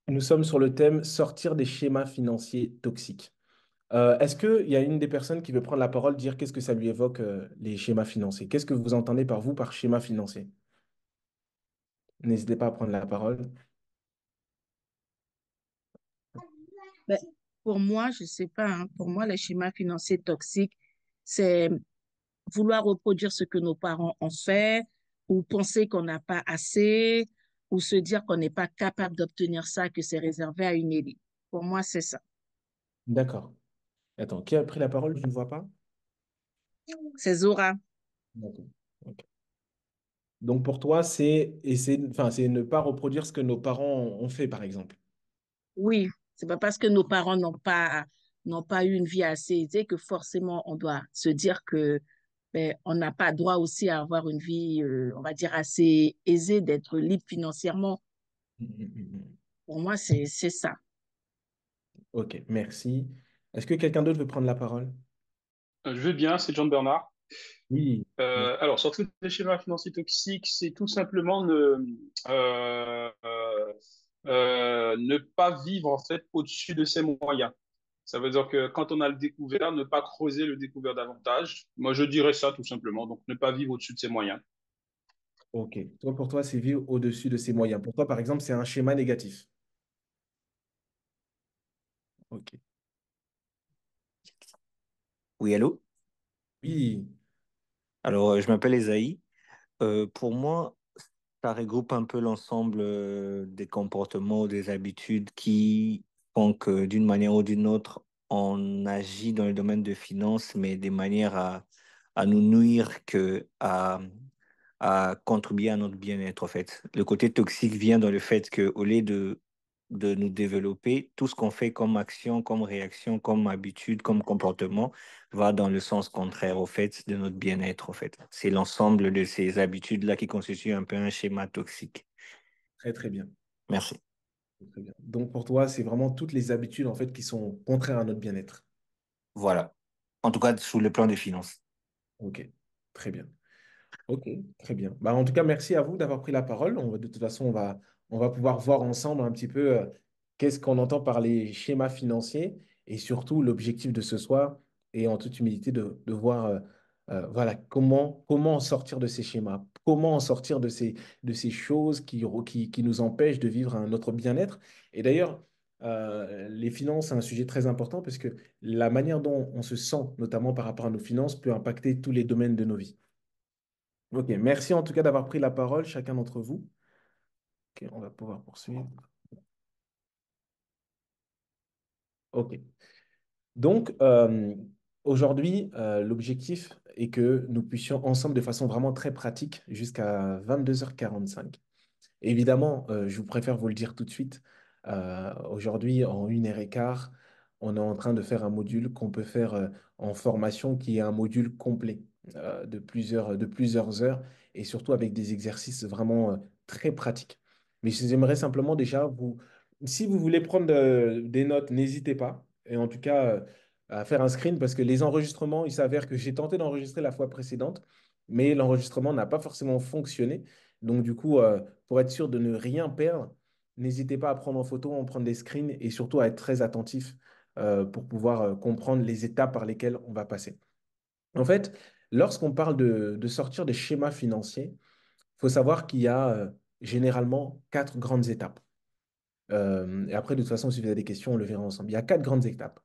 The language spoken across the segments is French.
Nous sommes sur le thème sortir des schémas financiers toxiques. Est-ce qu'il y a une des personnes qui veut prendre la parole, dire qu'est-ce que ça lui évoque, les schémas financiers? Qu'est-ce que vous entendez par vous par schéma financier? N'hésitez pas à prendre la parole. Ben, pour moi, je sais pas, hein, pour moi, les schémas financiers toxiques, c'est vouloir reproduire ce que nos parents ont fait, ou penser qu'on n'a pas assez, ou se dire qu'on n'est pas capable d'obtenir ça, que c'est réservé à une élite. Pour moi, c'est ça. D'accord. Attends, qui a pris la parole? Je ne vois pas. C'est Zora. D'accord. Ok. Donc pour toi, c'est essayer, enfin, c'est ne pas reproduire ce que nos parents ont fait, par exemple. Oui, c'est pas parce que nos parents n'ont pas eu une vie assez aisée que forcément on doit se dire que ben, on n'a pas droit aussi à avoir une vie, on va dire, assez aisée, d'être libre financièrement. Mhm. Pour moi, c'est ça. Ok, merci. Est-ce que quelqu'un d'autre veut prendre la parole? Je vais bien, c'est John Bernard. Oui. Alors, sortir des schémas financiers toxiques, c'est tout simplement ne pas vivre en fait au-dessus de ses moyens. Ça veut dire que quand on a le découvert, ne pas creuser le découvert davantage. Moi, je dirais ça tout simplement. Donc, ne pas vivre au-dessus de ses moyens. Ok. Toi, pour toi, c'est vivre au-dessus de ses moyens. Pour toi, par exemple, c'est un schéma négatif. Ok. Oui, allô? Oui. Alors, je m'appelle Esaïe. Pour moi, ça regroupe un peu l'ensemble des comportements, des habitudes qui font que d'une manière ou d'une autre, on agit dans le domaine de finance, mais de manière à nous nuire que à contribuer à notre bien-être, en fait. Le côté toxique vient dans le fait que au lieu de nous développer, tout ce qu'on fait comme action, comme réaction, comme habitude, comme comportement, va dans le sens contraire au fait de notre bien-être, en fait. C'est l'ensemble de ces habitudes-là qui constituent un peu un schéma toxique. Très, très bien. Merci. Très bien. Donc pour toi, c'est vraiment toutes les habitudes en fait qui sont contraires à notre bien-être. Voilà. En tout cas, sous le plan des finances. Ok, très bien. Ok, très bien. Bah, en tout cas, merci à vous d'avoir pris la parole. De toute façon, on va pouvoir voir ensemble un petit peu qu'est-ce qu'on entend par les schémas financiers et surtout l'objectif de ce soir et en toute humilité de voir voilà, comment en sortir de ces schémas, comment en sortir de ces choses qui nous empêchent de vivre notre bien-être. Et d'ailleurs, les finances, c'est un sujet très important parce que la manière dont on se sent, notamment par rapport à nos finances, peut impacter tous les domaines de nos vies. Ok, merci en tout cas d'avoir pris la parole, chacun d'entre vous. Ok, on va pouvoir poursuivre. Ok. Donc, aujourd'hui, l'objectif est que nous puissions ensemble, de façon vraiment très pratique, jusqu'à 22h45. Évidemment, je vous préfère vous le dire tout de suite. Aujourd'hui, en 1h15, on est en train de faire un module qu'on peut faire en formation qui est un module complet de plusieurs heures et surtout avec des exercices vraiment très pratiques. Mais j'aimerais simplement déjà si vous voulez prendre des notes, n'hésitez pas. Et en tout cas, à faire un screen parce que les enregistrements, il s'avère que j'ai tenté d'enregistrer la fois précédente, mais l'enregistrement n'a pas forcément fonctionné. Donc, du coup, pour être sûr de ne rien perdre, n'hésitez pas à prendre en photo, à prendre des screens et surtout à être très attentif pour pouvoir comprendre les étapes par lesquelles on va passer. En fait, lorsqu'on parle de sortir des schémas financiers, il faut savoir qu'il y a généralement quatre grandes étapes. Et après, de toute façon, si vous avez des questions, on le verra ensemble. Il y a quatre grandes étapes.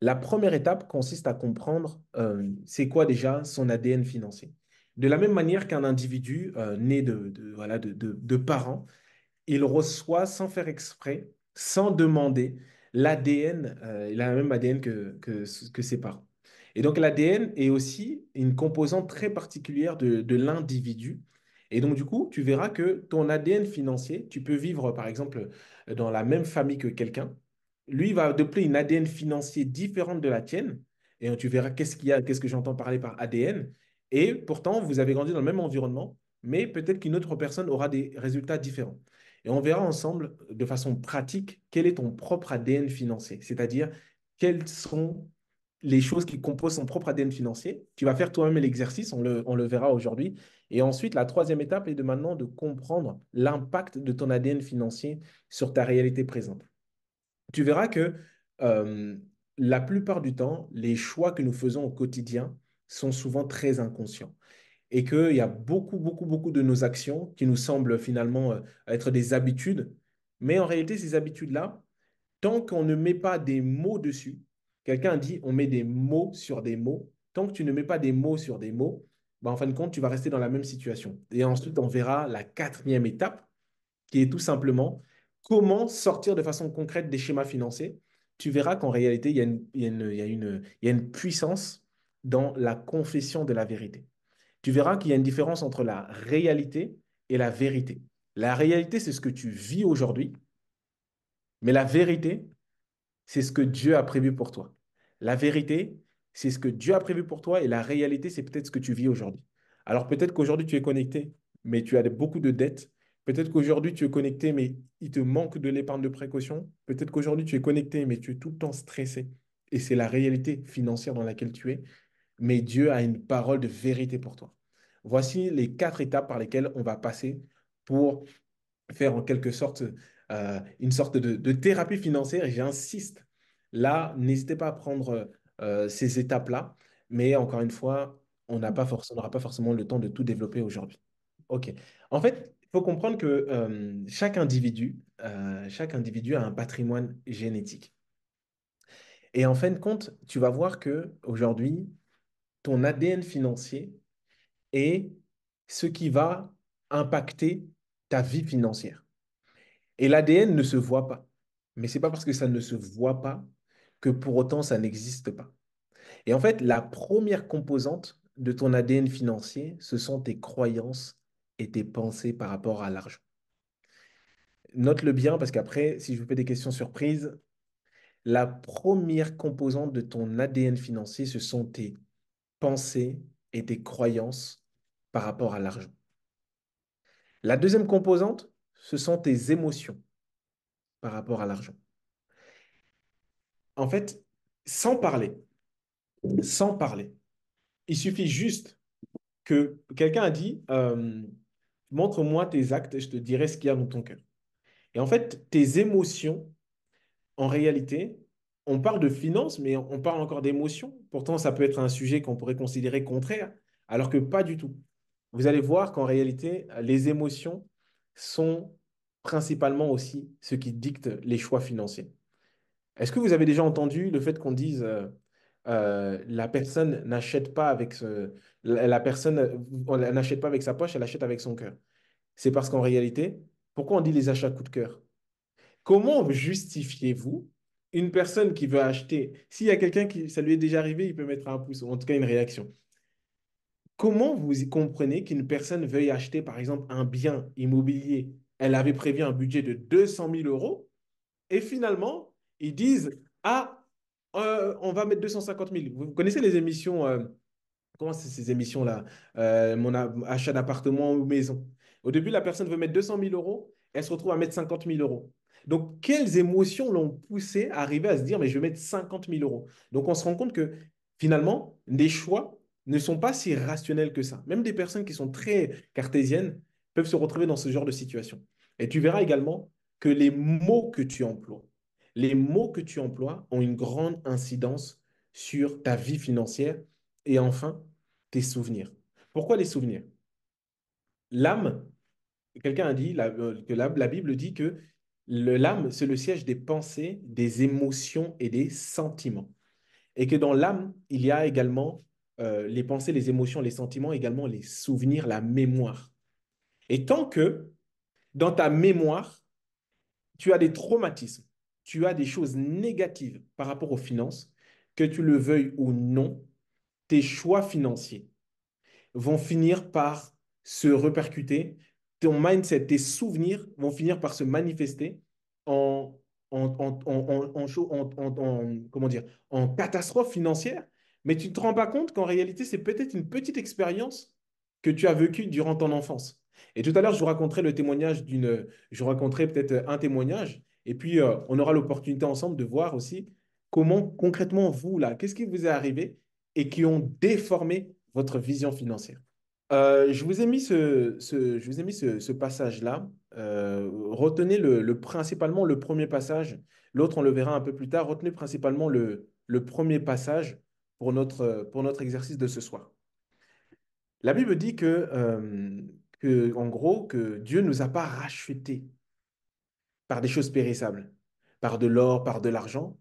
La première étape consiste à comprendre c'est quoi déjà son ADN financier. De la même manière qu'un individu né voilà, de parents, il reçoit sans faire exprès, sans demander, l'ADN, il a la même ADN que ses parents. Et donc l'ADN est aussi une composante très particulière de l'individu. Et donc du coup, tu verras que ton ADN financier, tu peux vivre par exemple dans la même famille que quelqu'un. Lui, il va adopter une ADN financier différente de la tienne. Et tu verras qu'est-ce qu'il y a, qu'est-ce que j'entends parler par ADN. Et pourtant, vous avez grandi dans le même environnement, mais peut-être qu'une autre personne aura des résultats différents. Et on verra ensemble, de façon pratique, quel est ton propre ADN financier, c'est-à-dire quels sont les choses qui composent son propre ADN financier. Tu vas faire toi-même l'exercice, on le verra aujourd'hui. Et ensuite, la troisième étape est de maintenant de comprendre l'impact de ton ADN financier sur ta réalité présente. Tu verras que euh, la plupart du temps, les choix que nous faisons au quotidien sont souvent très inconscients et qu'il y a beaucoup, beaucoup, beaucoup de nos actions qui nous semblent finalement être des habitudes. Mais en réalité, ces habitudes-là, tant qu'on ne met pas des mots dessus, quelqu'un dit on met des mots sur des mots, tant que tu ne mets pas des mots sur des mots, ben, en fin de compte, tu vas rester dans la même situation. Et ensuite, on verra la quatrième étape, qui est tout simplement comment sortir de façon concrète des schémas financiers. Tu verras qu'en réalité, il y a une puissance dans la confession de la vérité. Tu verras qu'il y a une différence entre la réalité et la vérité. La réalité, c'est ce que tu vis aujourd'hui, mais la vérité, c'est ce que Dieu a prévu pour toi. La vérité, c'est ce que Dieu a prévu pour toi et la réalité, c'est peut-être ce que tu vis aujourd'hui. Alors peut-être qu'aujourd'hui, tu es connecté, mais tu as beaucoup de dettes. Peut-être qu'aujourd'hui, tu es connecté, mais il te manque de l'épargne de précaution. Peut-être qu'aujourd'hui, tu es connecté, mais tu es tout le temps stressé. Et c'est la réalité financière dans laquelle tu es. Mais Dieu a une parole de vérité pour toi. Voici les 4 étapes par lesquelles on va passer pour faire en quelque sorte une sorte de thérapie financière. Et j'insiste, là, n'hésitez pas à prendre ces étapes-là. Mais encore une fois, on n'aura pas forcément le temps de tout développer aujourd'hui. OK. En fait, il faut comprendre que chaque individu a un patrimoine génétique. Et en fin de compte, tu vas voir que aujourd'hui, ton ADN financier est ce qui va impacter ta vie financière. Et l'ADN ne se voit pas. Mais ce n'est pas parce que ça ne se voit pas que pour autant ça n'existe pas. Et en fait, la première composante de ton ADN financier, ce sont tes croyances et tes pensées par rapport à l'argent. Note-le bien parce qu'après, si je vous fais des questions surprises, la première composante de ton ADN financier, ce sont tes pensées et tes croyances par rapport à l'argent. La deuxième composante, ce sont tes émotions par rapport à l'argent. En fait, sans parler, sans parler, il suffit juste que quelqu'un a dit montre-moi tes actes et je te dirai ce qu'il y a dans ton cœur. Et en fait, tes émotions, en réalité, on parle de finances, mais on parle encore d'émotions. Pourtant, ça peut être un sujet qu'on pourrait considérer contraire, alors que pas du tout. Vous allez voir qu'en réalité, les émotions sont principalement aussi ce qui dicte les choix financiers. Est-ce que vous avez déjà entendu le fait qu'on dise la personne n'achète pas avec la personne elle n'achète pas avec sa poche, elle achète avec son cœur. C'est parce qu'en réalité, pourquoi on dit les achats coup de cœur? Comment justifiez-vous une personne qui veut acheter, s'il y a quelqu'un qui, ça lui est déjà arrivé, il peut mettre un pouce, ou en tout cas une réaction. Comment vous comprenez qu'une personne veuille acheter, par exemple, un bien immobilier? Elle avait prévu un budget de 200 000 euros et finalement, ils disent, ah, on va mettre 250 000. Vous connaissez les émissions comment c'est ces émissions-là? Achat d'appartement ou maison. Au début, la personne veut mettre 200 000 euros, elle se retrouve à mettre 50 000 euros. Donc, quelles émotions l'ont poussé à arriver à se dire, mais je vais mettre 50 000 euros. Donc, on se rend compte que finalement, les choix ne sont pas si rationnels que ça. Même des personnes qui sont très cartésiennes peuvent se retrouver dans ce genre de situation. Et tu verras également que les mots que tu emploies ont une grande incidence sur ta vie financière et enfin, tes souvenirs. Pourquoi les souvenirs? L'âme, quelqu'un a dit que la Bible dit que l'âme, c'est le siège des pensées, des émotions et des sentiments. Et que dans l'âme, il y a également les pensées, les émotions, les sentiments, également les souvenirs, la mémoire. Et tant que dans ta mémoire, tu as des traumatismes, tu as des choses négatives par rapport aux finances, que tu le veuilles ou non, tes choix financiers vont finir par se répercuter. Ton mindset, tes souvenirs vont finir par se manifester en, comment dire, en catastrophe financière. Mais tu ne te rends pas compte qu'en réalité, c'est peut-être une petite expérience que tu as vécue durant ton enfance. Et tout à l'heure, je vous raconterai peut-être un témoignage. Et puis, on aura l'opportunité ensemble de voir aussi comment concrètement, vous, là, qu'est-ce qui vous est arrivé et qui ont déformé votre vision financière? Je vous ai mis je vous ai mis ce passage-là. Retenez principalement le premier passage. L'autre, on le verra un peu plus tard. Retenez principalement le premier passage pour notre exercice de ce soir. La Bible dit en gros, que Dieu ne nous a pas rachetés par des choses périssables, par de l'or, par de l'argent,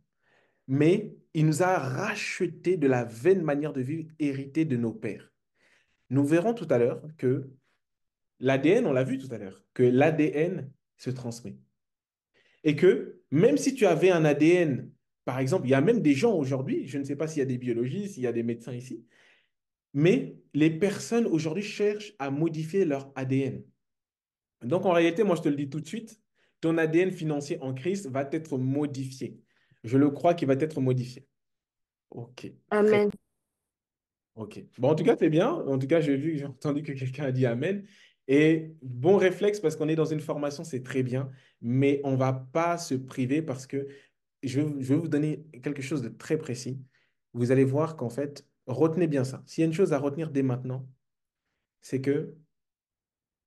mais il nous a rachetés de la vaine manière de vivre héritée de nos pères. Nous verrons tout à l'heure que l'ADN, on l'a vu tout à l'heure, que l'ADN se transmet. Et que même si tu avais un ADN, par exemple, il y a même des gens aujourd'hui, je ne sais pas s'il y a des biologistes, s'il y a des médecins ici, mais les personnes aujourd'hui cherchent à modifier leur ADN. Donc en réalité, moi je te le dis tout de suite, ton ADN financier en Christ va être modifié. Je le crois qu'il va être modifié. Ok, très Amen. Ok. Bon, en tout cas, c'est bien. En tout cas, j'ai entendu que quelqu'un a dit Amen. Et bon réflexe, parce qu'on est dans une formation, c'est très bien. Mais on ne va pas se priver parce que je vais vous donner quelque chose de très précis. Vous allez voir qu'en fait, retenez bien ça. S'il y a une chose à retenir dès maintenant, c'est que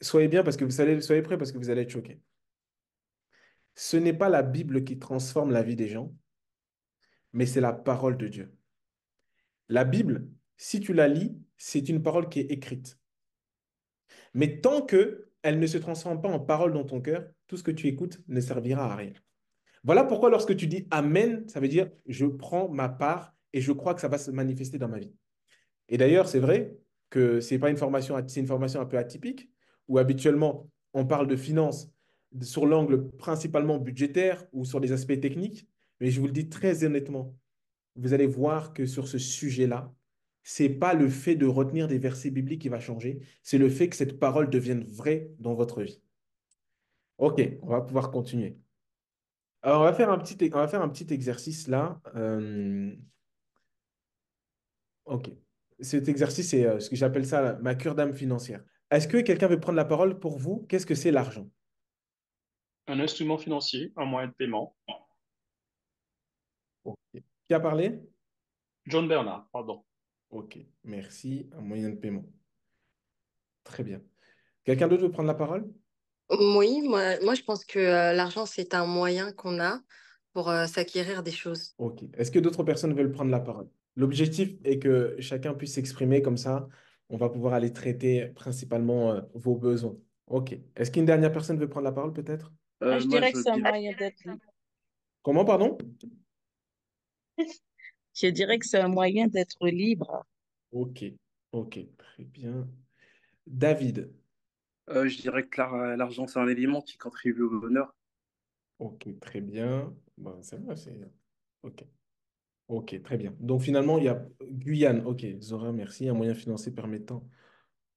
soyez bien parce que soyez prêts parce que vous allez être choqués. Ce n'est pas la Bible qui transforme la vie des gens, mais c'est la parole de Dieu. La Bible, si tu la lis, c'est une parole qui est écrite. Mais tant que elle ne se transforme pas en parole dans ton cœur, tout ce que tu écoutes ne servira à rien. Voilà pourquoi lorsque tu dis Amen, ça veut dire je prends ma part et je crois que ça va se manifester dans ma vie. Et d'ailleurs, c'est vrai que c'est une formation un peu atypique où habituellement on parle de finances sur l'angle principalement budgétaire ou sur les aspects techniques. Mais je vous le dis très honnêtement, vous allez voir que sur ce sujet-là, c'est pas le fait de retenir des versets bibliques qui va changer, c'est le fait que cette parole devienne vraie dans votre vie. Ok, on va pouvoir continuer. Alors, on va faire un petit exercice là. Ok. Cet exercice, c'est ce que j'appelle ça ma cure d'âme financière. Est-ce que quelqu'un veut prendre la parole pour vous? Qu'est-ce que c'est l'argent? Un instrument financier, un moyen de paiement. Ok. Qui a parlé? John Bernard, pardon. Ok, merci. Un moyen de paiement. Très bien. Quelqu'un d'autre veut prendre la parole? Oui, moi je pense que l'argent, c'est un moyen qu'on a pour s'acquérir des choses. Ok. Est-ce que d'autres personnes veulent prendre la parole? L'objectif est que chacun puisse s'exprimer comme ça. On va pouvoir aller traiter principalement vos besoins. Ok. Est-ce qu'une dernière personne veut prendre la parole peut-être? Ah, je Moi, dirais je que veux c'est un bien. moyen d'être libre. Comment, pardon? Je dirais que c'est un moyen d'être libre. Ok. Ok. Très bien. David. Je dirais que l'argent, c'est un élément qui contribue au bonheur. Ok. Très bien. Bon, c'est vrai, c'est... Ok. Ok. Très bien. Donc finalement, il y a Guyane. Ok. Zora, merci. Un moyen financier permettant.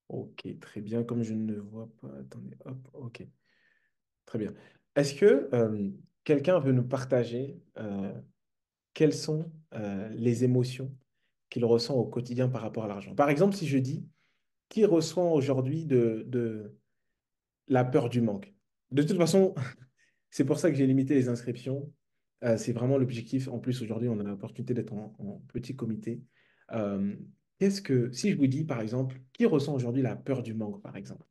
Ok. Très bien. Comme je ne vois pas. Attendez. Hop. Ok. Très bien. Est-ce que quelqu'un veut nous partager quelles sont les émotions qu'il ressent au quotidien par rapport à l'argent? Par exemple, si je dis, qui ressent aujourd'hui de la peur du manque? De toute façon, c'est pour ça que j'ai limité les inscriptions. C'est vraiment l'objectif. En plus, aujourd'hui, on a l'opportunité d'être en petit comité. Euh, si je vous dis, par exemple, qui ressent aujourd'hui la peur du manque, par exemple?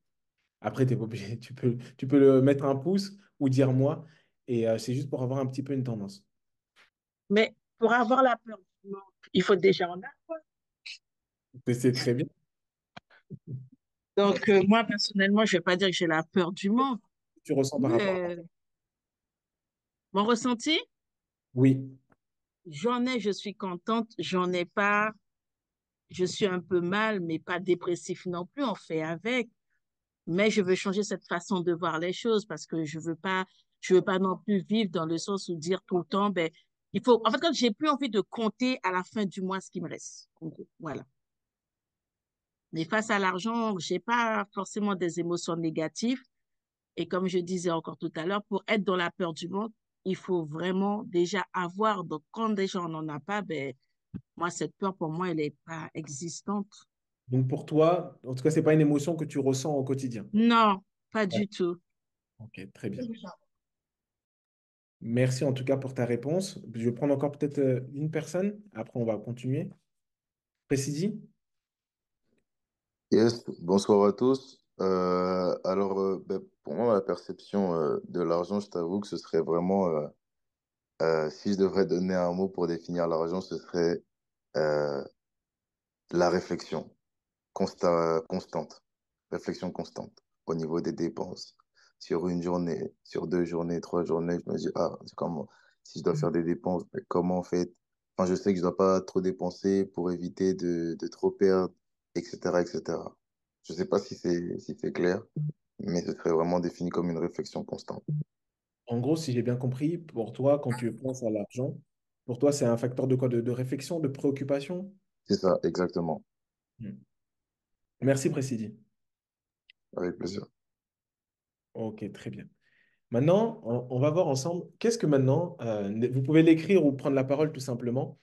Après, t'es pas obligé, tu peux le mettre un pouce ou dire moi. Et c'est juste pour avoir un petit peu une tendance. Mais pour avoir la peur du manque, il faut déjà en avoir. C'est très bien. Donc, moi, personnellement, je ne vais pas dire que j'ai la peur du manque. Tu ressens par rapport à... Mais mon ressenti, Oui. j'en ai, je suis contente. J'en ai pas, je suis un peu mal, mais pas dépressif non plus. On fait avec. Mais je veux changer cette façon de voir les choses parce que je veux pas non plus vivre dans le sens où dire tout le temps, ben, il faut, en fait, quand j'ai plus envie de compter à la fin du mois ce qui me reste. En gros, voilà. Mais face à l'argent, j'ai pas forcément des émotions négatives. Et comme je disais encore tout à l'heure, pour être dans la peur du manque, il faut vraiment déjà avoir. Donc, quand déjà on n'en a pas, ben, moi, cette peur, pour moi, elle n'est pas existante. Donc pour toi, en tout cas, c'est pas une émotion que tu ressens au quotidien. Non, pas Ouais. du tout. Ok, très bien. Merci en tout cas pour ta réponse. Je vais prendre encore peut-être une personne. Après, on va continuer. Précisie? Yes, bonsoir à tous. Pour moi, la perception de l'argent, je t'avoue que ce serait vraiment, si je devrais donner un mot pour définir l'argent, ce serait euh, la réflexion constante. Réflexion constante au niveau des dépenses. Sur une journée, sur 2 journées, 3 journées, je me dis, ah, c'est comment, si je dois faire des dépenses, mais comment en fait? Enfin, je sais que je dois pas trop dépenser pour éviter de trop perdre, etc., etc. Je sais pas si c'est clair, mais ce serait vraiment défini comme une réflexion constante. En gros, si j'ai bien compris, pour toi, quand tu penses à l'argent, pour toi, c'est un facteur de quoi? De réflexion, de préoccupation? C'est ça, exactement. Hmm. Merci, Précidi. Avec plaisir. Ok, très bien. Maintenant, on va voir ensemble, qu'est-ce que maintenant, vous pouvez l'écrire ou prendre la parole tout simplement.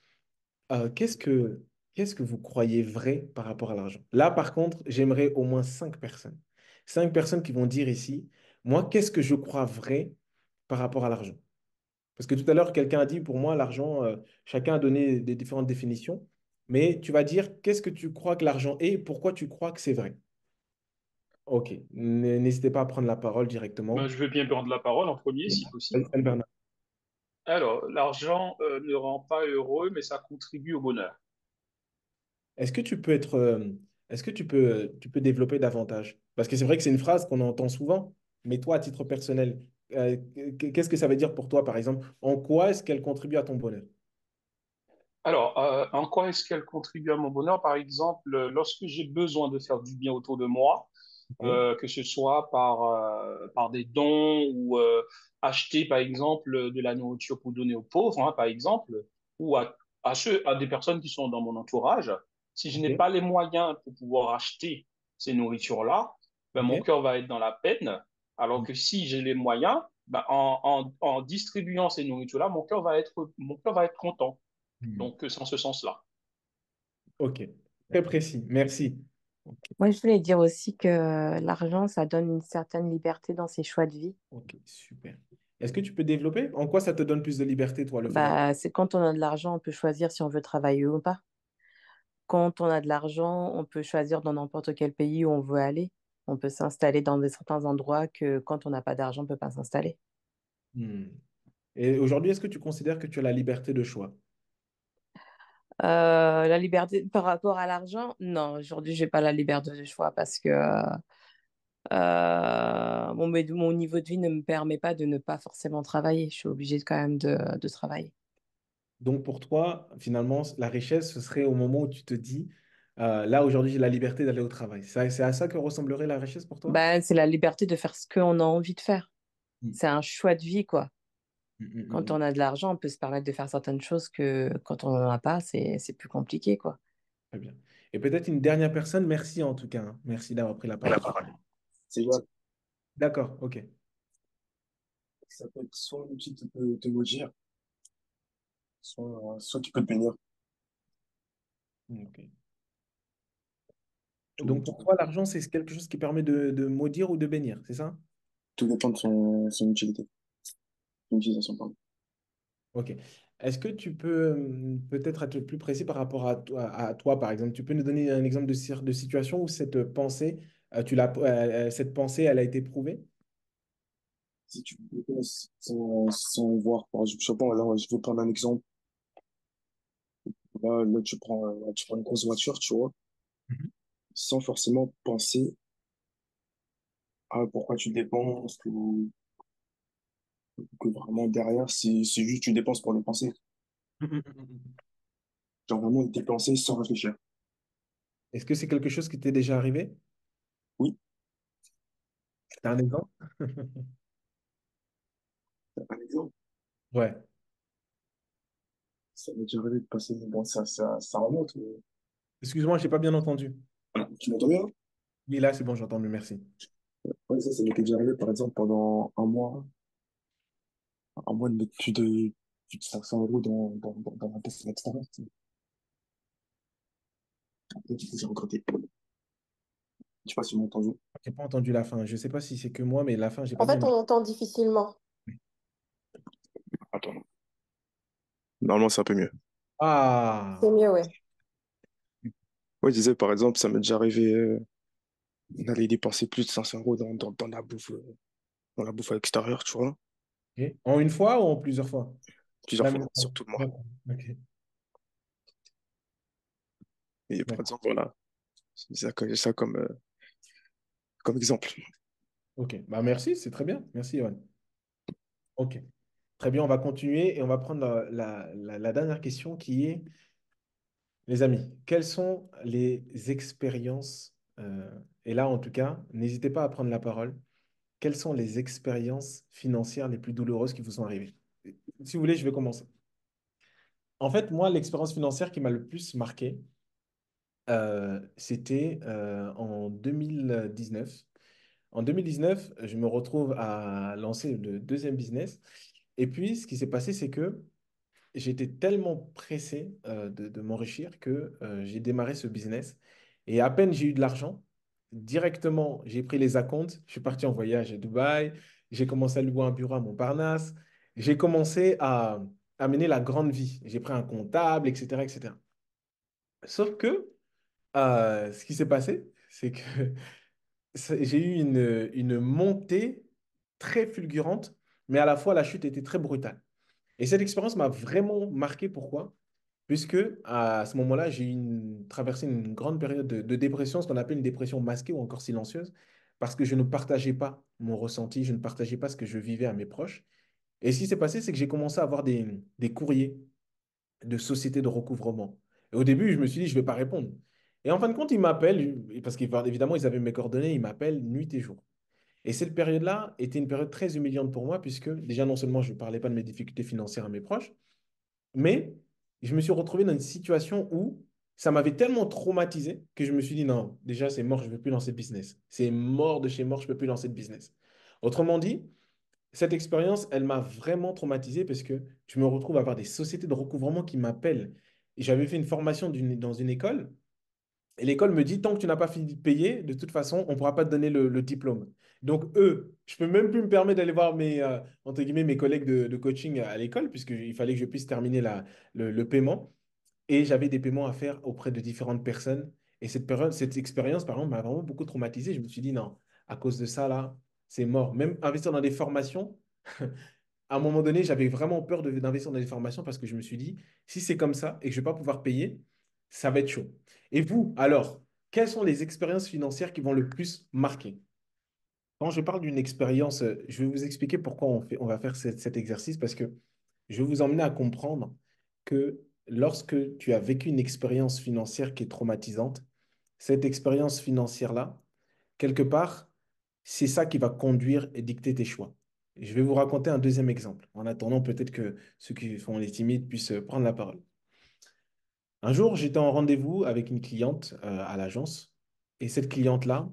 Qu'est-ce que vous croyez vrai par rapport à l'argent? Là, par contre, j'aimerais au moins 5 personnes. 5 personnes qui vont dire ici, moi, qu'est-ce que je crois vrai par rapport à l'argent? Parce que tout à l'heure, quelqu'un a dit, pour moi, l'argent, chacun a donné des différentes définitions, mais tu vas dire, qu'est-ce que tu crois que l'argent est et pourquoi tu crois que c'est vrai? Ok, n'hésitez pas à prendre la parole Ben, directement. je veux bien prendre la parole en premier, si possible. Bernard. Alors, l'argent ne rend pas heureux, mais ça contribue au bonheur. Est-ce que tu peux être, est-ce que tu peux développer davantage? Parce que c'est vrai que c'est une phrase qu'on entend souvent, mais toi, à titre personnel, qu'est-ce que ça veut dire pour toi, par exemple? En quoi est-ce qu'elle contribue à ton bonheur? Alors, en quoi est-ce qu'elle contribue à mon bonheur? Par exemple, lorsque j'ai besoin de faire du bien autour de moi, Ok, que ce soit par des dons ou acheter, par exemple, de la nourriture pour donner aux pauvres, hein, par exemple, ou à des personnes qui sont dans mon entourage. Si je n'ai ok, pas les moyens pour pouvoir acheter ces nourritures-là, ben, mon ok. cœur va être dans la peine. Alors que si j'ai les moyens, ben, en distribuant ces nourritures-là, mon cœur va être content. Hmm. Donc, c'est en ce sens-là. Ok, très précis, merci. Ok, Moi, je voulais dire aussi que l'argent, ça donne une certaine liberté dans ses choix de vie. ok, super. Est-ce que tu peux développer? En quoi ça te donne plus de liberté, toi, le fait d'avoir... Bah, c'est quand on a de l'argent, on peut choisir si on veut travailler ou pas. Quand on a de l'argent, on peut choisir dans n'importe quel pays où on veut aller. On peut s'installer dans certains endroits que quand on n'a pas d'argent, on ne peut pas s'installer. Hmm. Et aujourd'hui, est-ce que tu considères que tu as la liberté de choix? La liberté par rapport à l'argent, non, aujourd'hui, j'ai pas la liberté de choix parce que mon niveau de vie ne me permet pas de ne pas forcément travailler. Je suis obligée quand même de travailler. Donc pour toi, finalement, la richesse, ce serait au moment où tu te dis, là aujourd'hui, j'ai la liberté d'aller au travail. C'est à ça que ressemblerait la richesse pour toi? Ben, c'est la liberté de faire ce qu'on a envie de faire. Mm. C'est un choix de vie, quoi. Mm, mm, Quand mm. on a de l'argent, on peut se permettre de faire certaines choses que quand on n'en a pas, c'est plus compliqué, quoi. Très bien. Et peut-être une dernière personne, merci en tout cas, hein. Merci d'avoir pris la parole. C'est vrai. D'accord, ok. Ça peut être soit un outil qui peut te maudire, soit qui peut te bénir. Ok. Tout, Donc tout, pour toi, l'argent, c'est quelque chose qui permet de maudire ou de bénir, c'est ça? tout dépend de son utilité, son utilisation, pardon. Ok. Est-ce que tu peux peut-être être plus précis par rapport à toi, par exemple? Tu peux nous donner un exemple de situation où cette pensée, cette pensée, elle a été prouvée? Si tu peux, sans voir, par exemple, je sais pas, là, je vais prendre un exemple. Là, tu prends une grosse voiture, tu vois, Mhm. sans forcément penser à pourquoi tu dépenses, que vraiment derrière, c'est juste tu dépenses pour dépenser. Genre vraiment dépenser sans réfléchir. Est-ce que c'est quelque chose qui t'est déjà arrivé? Oui, T'as un exemple? par exemple, Ouais. ça m'est déjà arrivé de passer, mais bon, ça remonte. Mais... Excuse-moi, j'ai pas bien entendu. Voilà. Tu m'entends bien? Oui, là, c'est bon, j'entends mieux, merci. Ouais, ça m'était déjà arrivé, par exemple, pendant un mois de mettre plus de 500 euros dans un test extérieur. J'ai regretté. Je sais pas si tu m'as entendu. J'ai pas entendu la fin. Je sais pas si c'est que moi, mais la fin, j'ai pas En bien fait, on entendu. entend difficilement. Attends. Normalement, c'est un peu mieux. C'est Ah, mieux, ouais. Ouais, je disais, par exemple, ça m'est déjà arrivé d'aller dépenser plus de 500 euros dans la bouffe à l'extérieur, tu vois, ok. En une fois ou en plusieurs fois? plusieurs fois, Même. surtout moi. D'accord. Ok, Et par d'accord. exemple, voilà, j'ai ça comme exemple. Ok, bah merci, c'est très bien. Merci, Yoann. Ok, très bien, on va continuer et on va prendre la dernière question qui est, les amis, quelles sont les expériences, et là en tout cas, n'hésitez pas à prendre la parole, quelles sont les expériences financières les plus douloureuses qui vous sont arrivées? Si vous voulez, je vais commencer. En fait, moi, l'expérience financière qui m'a le plus marqué, c'était en 2019. En 2019, je me retrouve à lancer le deuxième business. Et puis, ce qui s'est passé, c'est que j'étais tellement pressé de m'enrichir que j'ai démarré ce business. Et à peine j'ai eu de l'argent, directement, j'ai pris les acomptes, je suis parti en voyage à Dubaï, j'ai commencé à louer un bureau à Montparnasse, j'ai commencé à mener la grande vie. J'ai pris un comptable, etc., etc. Sauf que ce qui s'est passé, c'est que j'ai eu une montée très fulgurante, mais à la fois la chute était très brutale. Et cette expérience m'a vraiment marqué. Pourquoi? Puisque à ce moment-là, traversé une grande période de dépression, ce qu'on appelle une dépression masquée ou encore silencieuse, parce que je ne partageais pas mon ressenti, je ne partageais pas ce que je vivais à mes proches. Et ce qui s'est passé, c'est que j'ai commencé à avoir des courriers de sociétés de recouvrement. Et au début, je me suis dit, je ne vais pas répondre. Et en fin de compte, ils m'appellent, parce qu'évidemment, ils avaient mes coordonnées, ils m'appellent nuit et jour. Et cette période-là était une période très humiliante pour moi, puisque déjà, non seulement je ne parlais pas de mes difficultés financières à mes proches, mais je me suis retrouvé dans une situation où ça m'avait tellement traumatisé que je me suis dit, non, déjà, c'est mort, je ne veux plus lancer de business. C'est mort de chez mort, je ne peux plus lancer de business. Autrement dit, cette expérience, elle m'a vraiment traumatisé parce que je me retrouve à avoir des sociétés de recouvrement qui m'appellent. Et j'avais fait une formation dans une école et l'école me dit, tant que tu n'as pas fini de payer, de toute façon, on ne pourra pas te donner le diplôme. Donc, eux, je ne peux même plus me permettre d'aller voir entre guillemets, mes collègues de coaching à l'école, puisqu'il fallait que je puisse terminer le paiement. Et j'avais des paiements à faire auprès de différentes personnes. Et cette expérience, par exemple, m'a vraiment beaucoup traumatisé. Je me suis dit, non, à cause de ça, là, c'est mort. Même investir dans des formations, à un moment donné, j'avais vraiment peur d'investir dans des formations parce que je me suis dit, si c'est comme ça et que je ne vais pas pouvoir payer, ça va être chaud. Et vous, alors, quelles sont les expériences financières qui vont le plus marquer? Quand je parle d'une expérience, je vais vous expliquer pourquoi on va faire cet exercice parce que je vais vous emmener à comprendre que lorsque tu as vécu une expérience financière qui est traumatisante, cette expérience financière-là, quelque part, c'est ça qui va conduire et dicter tes choix. Et je vais vous raconter un deuxième exemple. En attendant, peut-être que ceux qui font les timides puissent prendre la parole. Un jour, j'étais en rendez-vous avec une cliente à l'agence. Et cette cliente-là,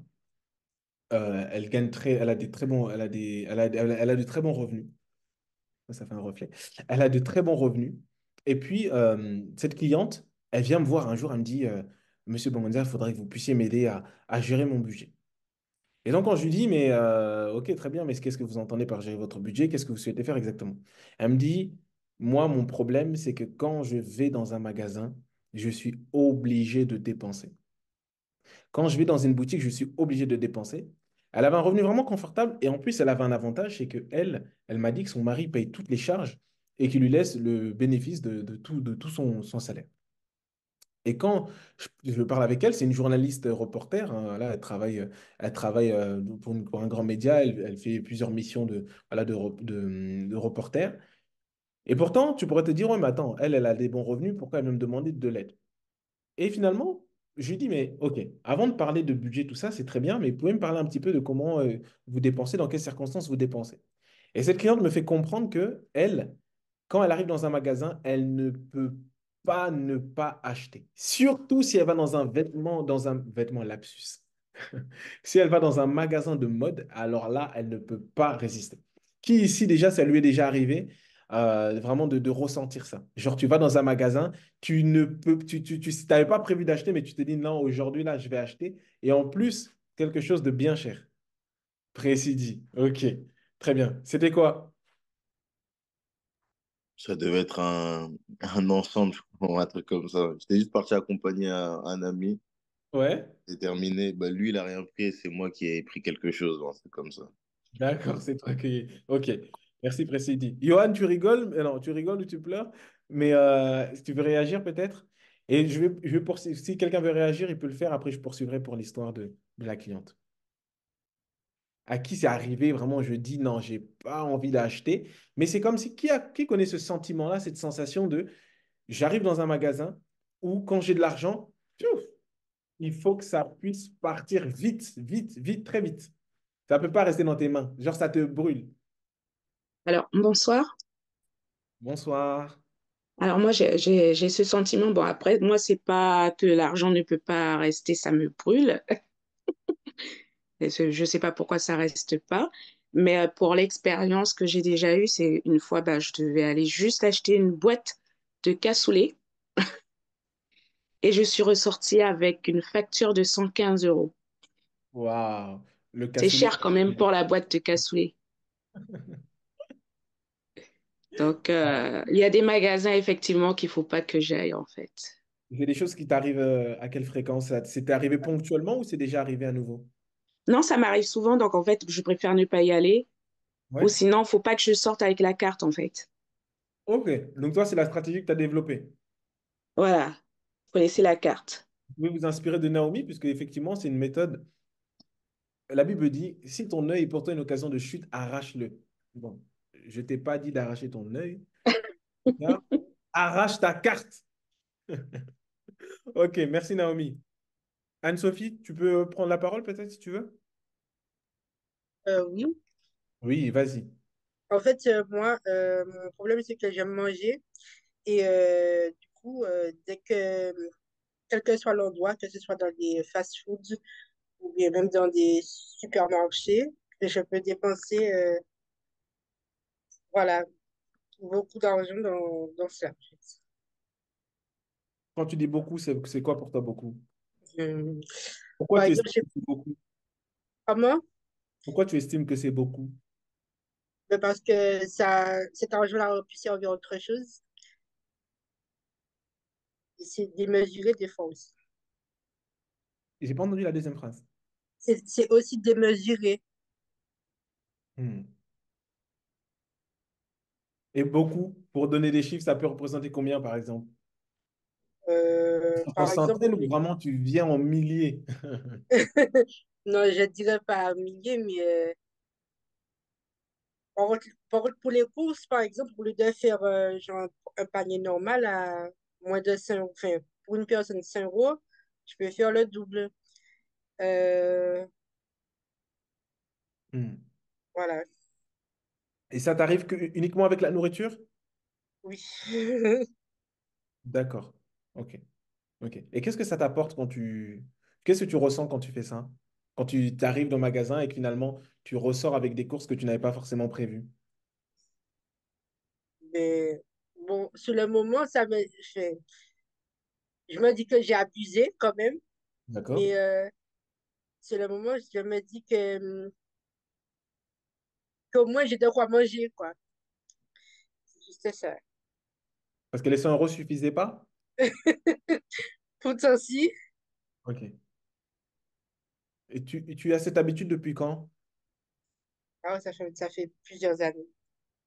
elle a des très bons, elle a de très bons revenus. Ça fait un reflet. Elle a de très bons revenus. Et puis, cette cliente, elle vient me voir un jour, elle me dit, Monsieur Bongonza, il faudrait que vous puissiez m'aider à gérer mon budget. Et donc, quand je lui dis, mais ok, très bien, mais qu'est-ce que vous entendez par gérer votre budget? Qu'est-ce que vous souhaitez faire exactement? Elle me dit, moi, mon problème, c'est que quand je vais dans un magasin, je suis obligé de dépenser. Quand je vais dans une boutique, je suis obligé de dépenser. Elle avait un revenu vraiment confortable et en plus, elle avait un avantage, c'est que elle m'a dit que son mari paye toutes les charges et qu'il lui laisse le bénéfice de tout son salaire. Et quand je parle avec elle, c'est une journaliste reporter, hein, là, elle travaille pour un grand média, elle fait plusieurs missions voilà, de reporter. Et pourtant, tu pourrais te dire, ouais, mais attends, elle a des bons revenus, pourquoi elle veut me demander de l'aide? Et finalement, je lui dis, mais OK, avant de parler de budget, tout ça, c'est très bien, mais vous pouvez me parler un petit peu de comment vous dépensez, dans quelles circonstances vous dépensez. Et cette cliente me fait comprendre que elle, quand elle arrive dans un magasin, elle ne peut pas ne pas acheter. Surtout si elle va dans un vêtement lapsus. Si elle va dans un magasin de mode, alors là, elle ne peut pas résister. Qui ici, déjà, ça lui est déjà arrivé vraiment de ressentir ça? Genre, tu vas dans un magasin, tu ne peux, tu n'avais pas prévu d'acheter, mais tu te dis, non, aujourd'hui, là, je vais acheter. Et en plus, quelque chose de bien cher. Précis dit. OK. Très bien. C'était quoi? Ça devait être un ensemble, je crois, un truc comme ça. J'étais juste parti accompagner un ami. Ouais, C'est terminé. Bah, lui, il a rien pris et c'est moi qui ai pris quelque chose. Bon, c'est comme ça. d'accord, c'est toi qui... Ok, merci Précédit. Johan, tu rigoles? Non, tu rigoles ou tu pleures? Mais si tu veux réagir peut-être? Et je vais poursuivre. Si quelqu'un veut réagir, il peut le faire. Après, je poursuivrai pour l'histoire de la cliente. À qui c'est arrivé, vraiment, je dis non, j'ai pas envie d'acheter. Mais c'est comme si, qui connaît ce sentiment-là, cette sensation de, j'arrive dans un magasin où quand j'ai de l'argent, pfiou, il faut que ça puisse partir vite, vite, vite, très vite. Ça ne peut pas rester dans tes mains. Genre, ça te brûle. Alors, bonsoir. Bonsoir. Alors moi, j'ai ce sentiment. Bon, après, moi, c'est pas que l'argent ne peut pas rester, ça me brûle. Je sais pas pourquoi ça reste pas. Mais pour l'expérience que j'ai déjà eue, c'est une fois, bah, je devais aller juste acheter une boîte de cassoulet et je suis ressortie avec une facture de 115 euros. Waouh. Le C'est cassoulet. cher quand même pour la boîte de cassoulet. Donc, il y a des magasins, effectivement, qu'il faut pas que j'aille, en fait. C'est des choses qui t'arrivent à quelle fréquence? C'était arrivé ponctuellement ou c'est déjà arrivé à nouveau? Non, ça m'arrive souvent, donc en fait, je préfère ne pas y aller. Ou Ouais. sinon, faut pas que je sorte avec la carte, en fait. Ok. Donc, toi, c'est la stratégie que tu as développée. Voilà, faut laisser la carte. Vous pouvez vous inspirer de Naomi, puisque effectivement, c'est une méthode. La Bible dit, si ton œil est pour toi une occasion de chute, arrache-le. Bon, je t'ai pas dit d'arracher ton œil. Hein. Arrache ta carte. Ok, merci Naomi. Anne-Sophie, tu peux prendre la parole peut-être si tu veux? Oui. Oui, vas-y. En fait, moi, mon problème, c'est que j'aime manger. Et du coup, dès que, quel que soit l'endroit, que ce soit dans des fast-foods ou bien même dans des supermarchés, que je peux dépenser, voilà, beaucoup d'argent dans ça. En fait. Quand tu dis beaucoup, c'est quoi pour toi beaucoup? Hum, Pourquoi Par tu exemple, estimes je sais que c'est beaucoup? pas comment, Pourquoi tu estimes que c'est beaucoup? mais parce que ça, cet argent-là aurait pu servir à autre chose. Et c'est démesuré des fois aussi. J'ai pas entendu la deuxième phrase. C'est aussi démesuré. Hmm. Et beaucoup, pour donner des chiffres, ça peut représenter combien par exemple? En Par exemple, centaines ou vraiment tu viens en milliers? non, je dirais pas milliers, mais par contre, pour les courses, par exemple, au lieu de faire genre, un panier normal à moins de 5 enfin, pour une personne 5 euros, je peux faire le double. Euh, Hmm. voilà, Et ça t'arrive uniquement avec la nourriture? oui. D'accord. Ok. Ok. Et qu'est-ce que ça t'apporte Qu'est-ce que tu ressens quand tu fais ça? Quand tu arrives dans le magasin et que finalement tu ressors avec des courses que tu n'avais pas forcément prévues. Mais bon, sur le moment, je me dis que j'ai abusé quand même, D'accord? mais sur le moment, je me dis qu'au moins j'ai de quoi manger, quoi. C'est juste ça. Parce que les 100 euros ne suffisaient pas? Pourtant, si, Ok. Et tu as cette habitude depuis quand? ah, ça fait plusieurs années.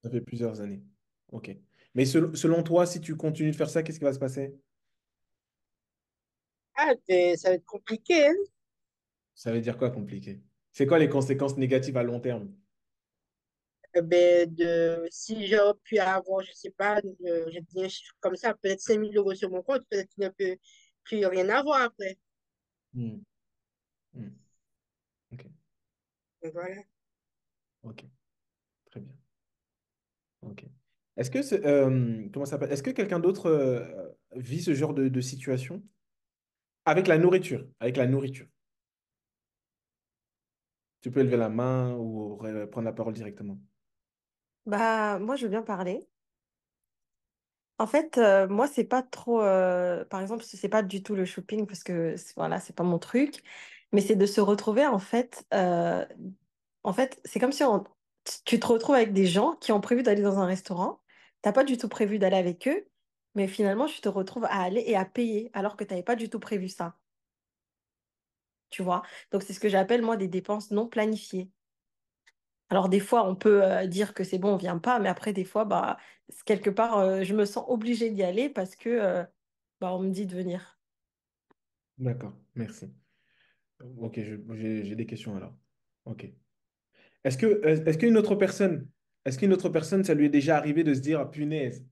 Ça fait plusieurs années. Ok. Mais selon toi, si tu continues de faire ça, qu'est-ce qui va se passer? Ah, ben, ça va être compliqué, hein. Ça veut dire quoi compliqué? C'est quoi les conséquences négatives à long terme? Ben, si j'aurais pu avoir, je sais pas, je dis un chiffre comme ça, peut-être 5 000 euros sur mon compte, peut-être qu'il ne peut plus rien avoir après. Hmm. Hmm. Ok. Donc, voilà. Ok. Très bien. Ok. Comment ça s'appelle? Est-ce que quelqu'un d'autre vit ce genre de situation? Avec la nourriture. Avec la nourriture. Tu peux lever la main ou prendre la parole directement. Bah, moi, je veux bien parler. En fait, moi, c'est pas trop. Par exemple, c'est pas du tout le shopping parce que voilà, c'est pas mon truc. Mais c'est de se retrouver en fait. En fait, c'est comme si tu te retrouves avec des gens qui ont prévu d'aller dans un restaurant, t'as pas du tout prévu d'aller avec eux, mais finalement, tu te retrouves à aller et à payer alors que tu n'avais pas du tout prévu ça. Tu vois? Donc, c'est ce que j'appelle, moi, des dépenses non planifiées. Alors, des fois, on peut dire que c'est bon, on vient pas, mais après, des fois, bah, quelque part, je me sens obligée d'y aller parce que bah, on me dit de venir. D'accord, merci. Ok, j'ai des questions alors. Ok. Est-ce qu'une autre personne, est-ce qu'une autre personne, ça lui est déjà arrivé de se dire, ah, punaise,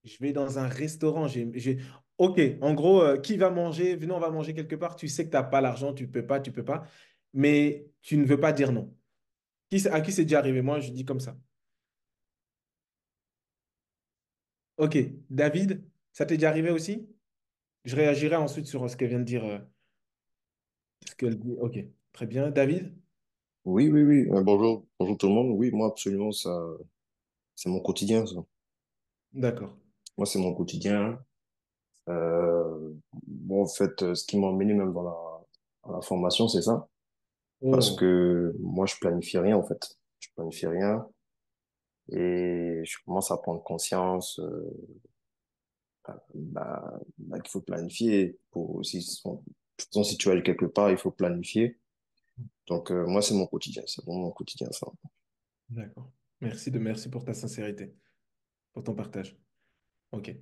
je vais dans un restaurant, Ok, en gros, qui va manger? Venez, on va manger quelque part. Tu sais que tu n'as pas l'argent, tu peux pas, mais tu ne veux pas dire non. À qui c'est déjà arrivé? Moi, je dis comme ça. Ok, David, ça t'est déjà arrivé aussi? Je réagirai ensuite sur ce qu'elle vient de dire, ce qu'elle dit. Ok, très bien. David? Oui, oui, oui. Bonjour, bonjour tout le monde. Oui, moi, absolument, ça, c'est mon quotidien, ça. D'accord. Moi, c'est mon quotidien. Bon, en fait, ce qui m'a emmené même dans la formation, c'est ça. Parce Oh, que moi, je planifie rien, en fait. Je planifie rien et je commence à prendre conscience, qu'il faut planifier pour, de toute façon, si tu vas aller quelque part, il faut planifier. Donc, moi, c'est mon quotidien. C'est vraiment mon quotidien, ça. d'accord. Merci pour ta sincérité, pour ton partage. Ok.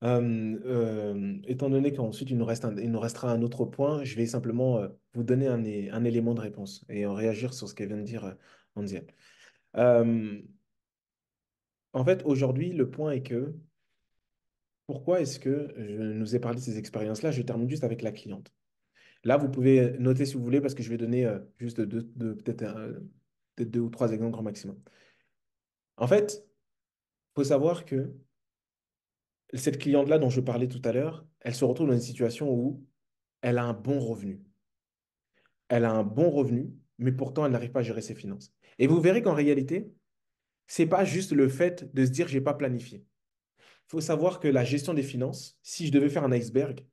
Étant donné qu'ensuite il nous restera un autre point, je vais simplement vous donner un élément de réponse et en réagir sur ce qu'elle vient de dire, Andiel. Euh, En fait, aujourd'hui, le point est que pourquoi est-ce que je nous ai parlé de ces expériences-là? Je termine juste avec la cliente. Là, vous pouvez noter si vous voulez, parce que je vais donner juste peut-être deux ou trois exemples grand maximum. En fait, il faut savoir que cette cliente-là dont je parlais tout à l'heure, elle se retrouve dans une situation où elle a un bon revenu. Elle a un bon revenu, mais pourtant, elle n'arrive pas à gérer ses finances. Et vous verrez qu'en réalité, c'est pas juste le fait de se dire, j'ai pas planifié. Il faut savoir que la gestion des finances, si je devais faire un iceberg,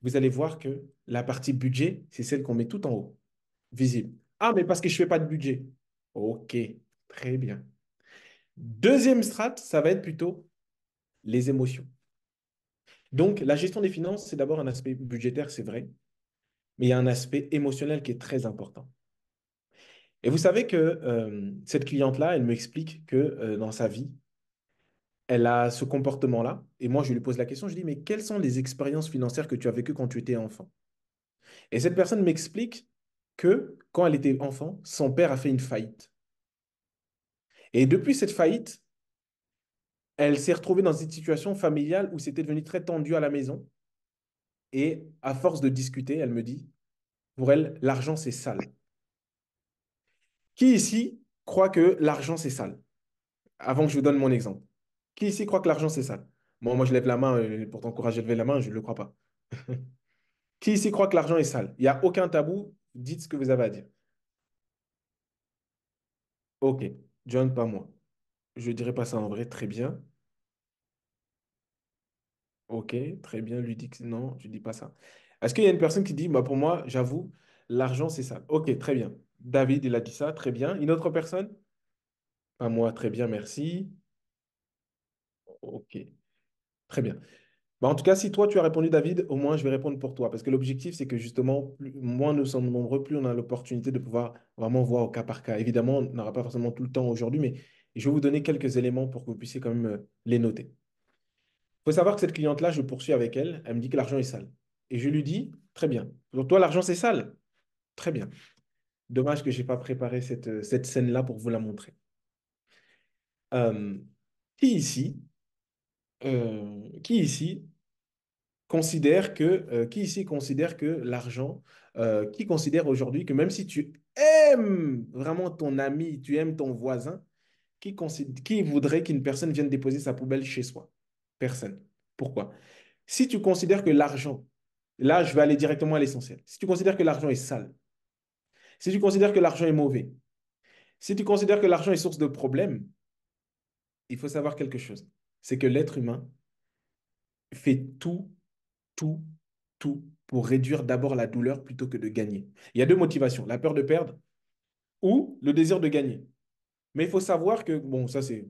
vous allez voir que la partie budget, c'est celle qu'on met tout en haut, visible. Ah, mais parce que je fais pas de budget. OK, très bien. Deuxième strate, ça va être plutôt les émotions. Donc, la gestion des finances, c'est d'abord un aspect budgétaire, c'est vrai, mais il y a un aspect émotionnel qui est très important. Et vous savez que cette cliente-là, elle m'explique que dans sa vie, elle a ce comportement-là. Et moi, je lui pose la question, je dis, mais quelles sont les expériences financières que tu as vécues quand tu étais enfant? Et cette personne m'explique que quand elle était enfant, son père a fait une faillite. Et depuis cette faillite, elle s'est retrouvée dans une situation familiale où c'était devenu très tendu à la maison. Et à force de discuter, elle me dit, pour elle, l'argent, c'est sale. Qui ici croit que l'argent, c'est sale? Avant que je vous donne mon exemple. Qui ici croit que l'argent, c'est sale? Moi, je lève la main pour t'encourager à lever la main, je ne le crois pas. Qui ici croit que l'argent est sale? Il n'y a aucun tabou, dites ce que vous avez à dire. Ok, John, pas moi. Je ne dirais pas ça en vrai, très bien. Ok, très bien, lui dit que non, je ne dis pas ça. Est-ce qu'il y a une personne qui dit, bah, pour moi, j'avoue, l'argent, c'est sale. Ok, très bien. David, il a dit ça, très bien. Une autre personne? Pas moi, très bien, merci. Ok, très bien. Bah, en tout cas, si toi tu as répondu David, au moins je vais répondre pour toi. Parce que l'objectif, c'est que justement, moins nous sommes nombreux, plus on a l'opportunité de pouvoir vraiment voir au cas par cas. Évidemment, on n'aura pas forcément tout le temps aujourd'hui, mais je vais vous donner quelques éléments pour que vous puissiez quand même les noter. Il faut savoir que cette cliente-là, je poursuis avec elle, elle me dit que l'argent est sale. Et je lui dis, très bien. Pour toi, l'argent c'est sale? Très bien. Dommage que je n'ai pas préparé cette scène-là pour vous la montrer. Euh, qui ici, qui ici considère que l'argent, qui considère aujourd'hui que même si tu aimes vraiment ton ami, tu aimes ton voisin, qui voudrait qu'une personne vienne déposer sa poubelle chez soi? Personne. Pourquoi? Si tu considères que l'argent, là je vais aller directement à l'essentiel, si tu considères que l'argent est sale, si tu considères que l'argent est mauvais, si tu considères que l'argent est source de problèmes, il faut savoir quelque chose, c'est que l'être humain fait tout, tout pour réduire d'abord la douleur plutôt que de gagner. Il y a deux motivations, la peur de perdre ou le désir de gagner. Mais il faut savoir que, bon, ça c'est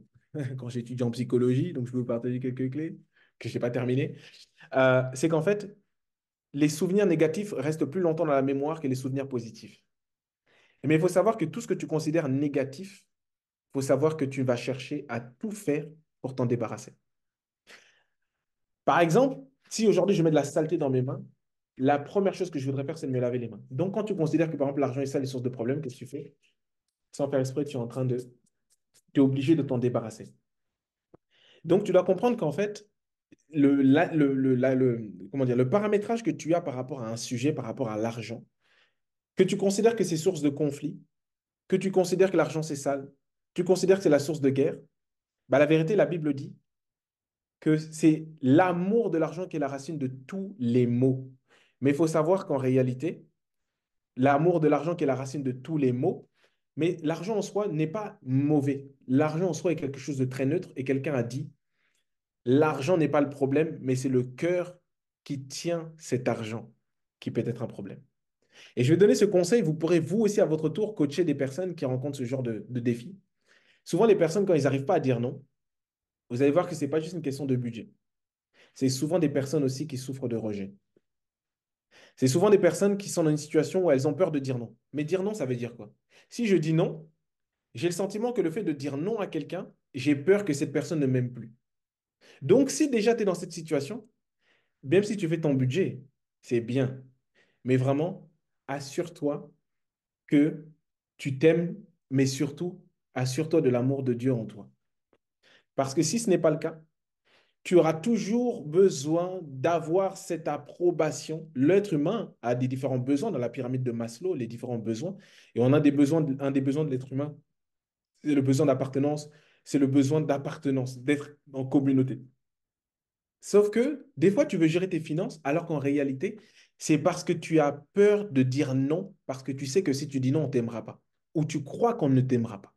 quand j'étudie en psychologie, donc je peux vous partager quelques clés que je n'ai pas terminées. C'est qu'en fait, les souvenirs négatifs restent plus longtemps dans la mémoire que les souvenirs positifs. Mais il faut savoir que tout ce que tu considères négatif, il faut savoir que tu vas chercher à tout faire pour t'en débarrasser. Par exemple, si aujourd'hui je mets de la saleté dans mes mains, la première chose que je voudrais faire, c'est de me laver les mains. Donc, quand tu considères que, par exemple, l'argent est sale et source de problème, qu'est-ce que tu fais? Sans faire exprès, tu es obligé de t'en débarrasser. Donc, tu dois comprendre qu'en fait, comment dire, le paramétrage que tu as par rapport à un sujet, par rapport à l'argent, que tu considères que c'est source de conflit, que tu considères que l'argent c'est sale, tu considères que c'est la source de guerre, bah, la vérité, la Bible dit que c'est l'amour de l'argent qui est la racine de tous les maux. Mais il faut savoir qu'en réalité, l'amour de l'argent qui est la racine de tous les maux, mais l'argent en soi n'est pas mauvais. L'argent en soi est quelque chose de très neutre et quelqu'un a dit, l'argent n'est pas le problème, mais c'est le cœur qui tient cet argent qui peut être un problème. Et je vais donner ce conseil, vous pourrez vous aussi à votre tour coacher des personnes qui rencontrent ce genre de défi. Souvent, les personnes, quand ils n'arrivent pas à dire non, vous allez voir que ce n'est pas juste une question de budget. C'est souvent des personnes aussi qui souffrent de rejet. C'est souvent des personnes qui sont dans une situation où elles ont peur de dire non. Mais dire non, ça veut dire quoi? Si je dis non, j'ai le sentiment que le fait de dire non à quelqu'un, j'ai peur que cette personne ne m'aime plus. Donc, si déjà tu es dans cette situation, même si tu fais ton budget, c'est bien. Mais vraiment, assure-toi que tu t'aimes, mais surtout, assure-toi de l'amour de Dieu en toi. Parce que si ce n'est pas le cas, tu auras toujours besoin d'avoir cette approbation. L'être humain a des différents besoins dans la pyramide de Maslow, les différents besoins. Et on a des besoins, un des besoins de l'être humain, c'est le besoin d'appartenance, c'est le besoin d'appartenance, d'être en communauté. Sauf que des fois, tu veux gérer tes finances, alors qu'en réalité, c'est parce que tu as peur de dire non, parce que tu sais que si tu dis non, on ne t'aimera pas. Ou tu crois qu'on ne t'aimera pas.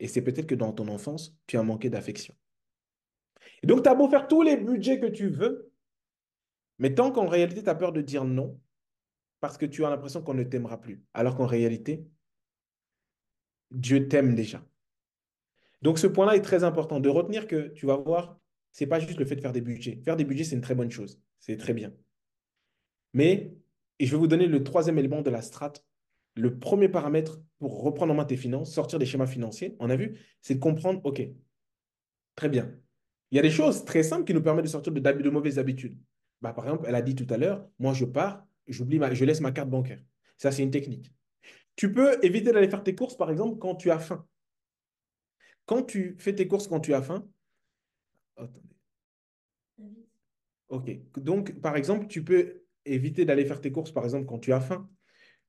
Et c'est peut-être que dans ton enfance, tu as manqué d'affection. Et donc, tu as beau faire tous les budgets que tu veux, mais tant qu'en réalité, tu as peur de dire non, parce que tu as l'impression qu'on ne t'aimera plus, alors qu'en réalité, Dieu t'aime déjà. Donc, ce point-là est très important de retenir que tu vas voir, ce n'est pas juste le fait de faire des budgets. Faire des budgets, c'est une très bonne chose. C'est très bien. Mais, et je vais vous donner le troisième élément de la strate. Le premier paramètre pour reprendre en main tes finances, sortir des schémas financiers, on a vu, c'est de comprendre, OK, très bien. Il y a des choses très simples qui nous permettent de sortir de mauvaises habitudes. Bah, par exemple, elle a dit tout à l'heure, moi je pars, je laisse ma carte bancaire. Ça, c'est une technique. Tu peux éviter d'aller faire tes courses, par exemple, quand tu as faim. Quand tu fais tes courses quand tu as faim, attendez. OK. Donc, par exemple, tu peux éviter d'aller faire tes courses, par exemple, quand tu as faim.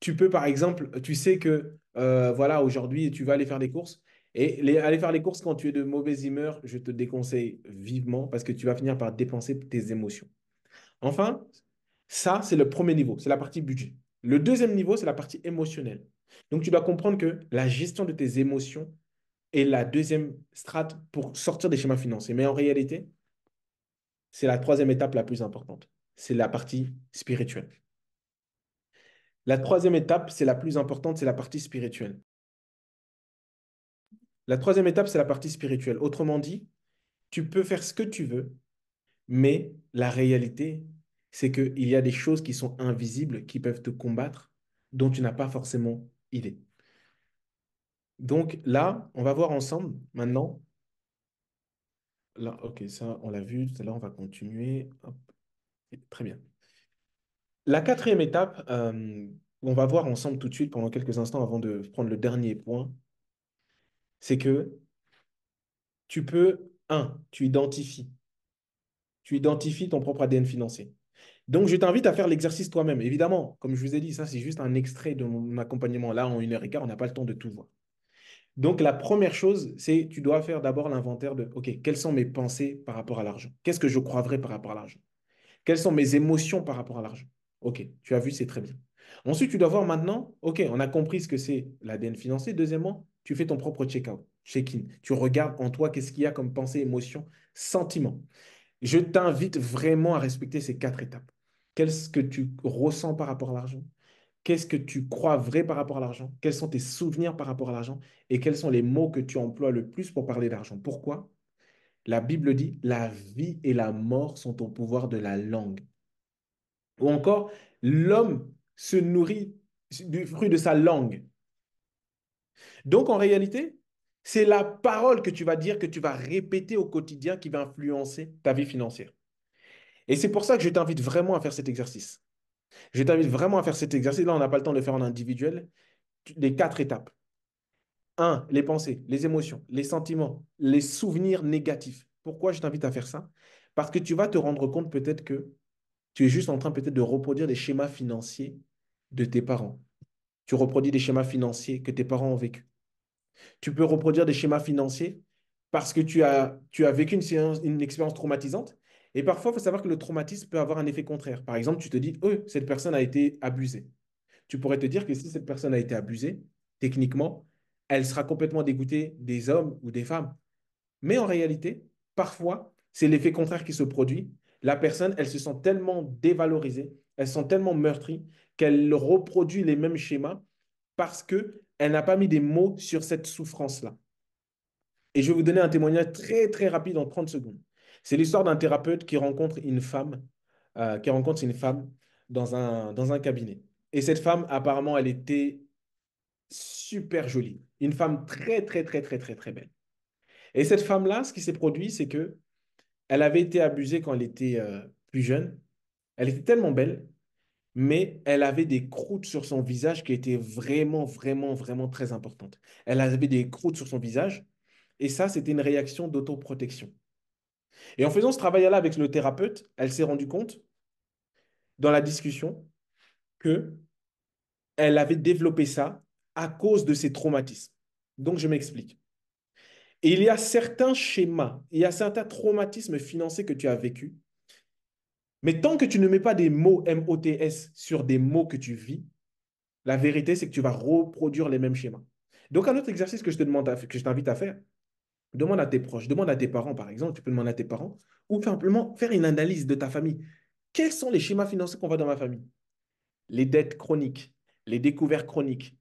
Tu peux, par exemple, tu sais que, voilà, aujourd'hui, tu vas aller faire des courses. Et aller faire les courses quand tu es de mauvaise humeur, je te déconseille vivement parce que tu vas finir par dépenser tes émotions. Enfin, ça, c'est le premier niveau, c'est la partie budget. Le deuxième niveau, c'est la partie émotionnelle. Donc, tu dois comprendre que la gestion de tes émotions est la deuxième strate pour sortir des schémas financiers. Mais en réalité, c'est la troisième étape la plus importante. C'est la partie spirituelle. La troisième étape, c'est la plus importante, c'est la partie spirituelle. La troisième étape, c'est la partie spirituelle. Autrement dit, tu peux faire ce que tu veux, mais la réalité, c'est qu'il y a des choses qui sont invisibles, qui peuvent te combattre, dont tu n'as pas forcément idée. Donc là, on va voir ensemble maintenant. Là, ok, ça, on l'a vu. Tout à l'heure, on va continuer. Hop. Très bien. La quatrième étape, on va voir ensemble tout de suite pendant quelques instants avant de prendre le dernier point, c'est que tu peux, un, tu identifies ton propre ADN financier. Donc, je t'invite à faire l'exercice toi-même. Évidemment, comme je vous ai dit, ça, c'est juste un extrait de mon accompagnement. Là, en 1 heure et quart, on n'a pas le temps de tout voir. Donc, la première chose, c'est tu dois faire d'abord l'inventaire de, OK, quelles sont mes pensées par rapport à l'argent? Qu'est-ce que je crois vrai par rapport à l'argent? Quelles sont mes émotions par rapport à l'argent? OK, tu as vu, c'est très bien. Ensuite, tu dois voir maintenant, OK, on a compris ce que c'est l'ADN financier. Deuxièmement, tu fais ton propre check-out, check-in. Tu regardes en toi qu'est-ce qu'il y a comme pensée, émotion, sentiment. Je t'invite vraiment à respecter ces 4 étapes. Qu'est-ce que tu ressens par rapport à l'argent? Qu'est-ce que tu crois vrai par rapport à l'argent? Quels sont tes souvenirs par rapport à l'argent? Et quels sont les mots que tu emploies le plus pour parler d'argent? Pourquoi? La Bible dit, la vie et la mort sont au pouvoir de la langue. Ou encore, l'homme se nourrit du fruit de sa langue. Donc, en réalité, c'est la parole que tu vas dire, que tu vas répéter au quotidien qui va influencer ta vie financière. Et c'est pour ça que je t'invite vraiment à faire cet exercice. Je t'invite vraiment à faire cet exercice. Là, on n'a pas le temps de le faire en individuel. Les 4 étapes. Un, les pensées, les émotions, les sentiments, les souvenirs négatifs. Pourquoi je t'invite à faire ça? Parce que tu vas te rendre compte peut-être que tu es juste en train peut-être de reproduire des schémas financiers de tes parents. Tu reproduis des schémas financiers que tes parents ont vécus. Tu peux reproduire des schémas financiers parce que tu as vécu une expérience traumatisante. Et parfois, il faut savoir que le traumatisme peut avoir un effet contraire. Par exemple, tu te dis, cette personne a été abusée. Tu pourrais te dire que si cette personne a été abusée, techniquement, elle sera complètement dégoûtée des hommes ou des femmes. Mais en réalité, parfois, c'est l'effet contraire qui se produit. La personne, elle se sent tellement dévalorisée, elle se sent tellement meurtrie qu'elle reproduit les mêmes schémas parce qu'elle n'a pas mis des mots sur cette souffrance-là. Et je vais vous donner un témoignage très, très rapide en 30 secondes. C'est l'histoire d'un thérapeute qui rencontre une femme dans un cabinet. Et cette femme, apparemment, elle était super jolie. Une femme très, très, très, très, très, très belle. Et cette femme-là, ce qui s'est produit, c'est que elle avait été abusée quand elle était plus jeune. Elle était tellement belle, mais elle avait des croûtes sur son visage qui étaient vraiment, vraiment, vraiment très importantes. Elle avait des croûtes sur son visage, et ça, c'était une réaction d'autoprotection. Et en faisant ce travail-là avec le thérapeute, elle s'est rendue compte, dans la discussion, que elle avait développé ça à cause de ses traumatismes. Donc, je m'explique. Et il y a certains schémas, il y a certains traumatismes financiers que tu as vécus, mais tant que tu ne mets pas des mots MOTS sur des mots que tu vis, la vérité, c'est que tu vas reproduire les mêmes schémas. Donc, un autre exercice que que je t'invite à faire, demande à tes proches, demande à tes parents, par exemple, tu peux demander à tes parents, ou simplement faire une analyse de ta famille. Quels sont les schémas financiers qu'on voit dans ma famille? Les dettes chroniques, les découvertes chroniques,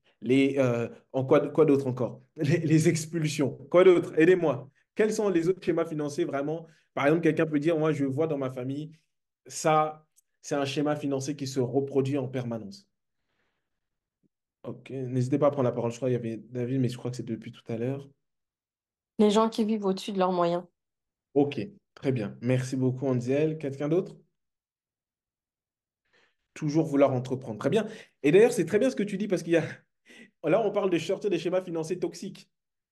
quoi d'autre encore? Les expulsions, quoi d'autre? Aidez-moi. Quels sont les autres schémas financiers vraiment? Par exemple, quelqu'un peut dire, moi, je vois dans ma famille, ça, c'est un schéma financier qui se reproduit en permanence. Ok, n'hésitez pas à prendre la parole. Je crois qu'il y avait David, mais je crois que c'est depuis tout à l'heure. Les gens qui vivent au-dessus de leurs moyens. Ok, très bien. Merci beaucoup, Andiel. Quelqu'un d'autre? Toujours vouloir entreprendre. Très bien. Et d'ailleurs, c'est très bien ce que tu dis parce qu'il y a, là, on parle de sortir des schémas financiers toxiques,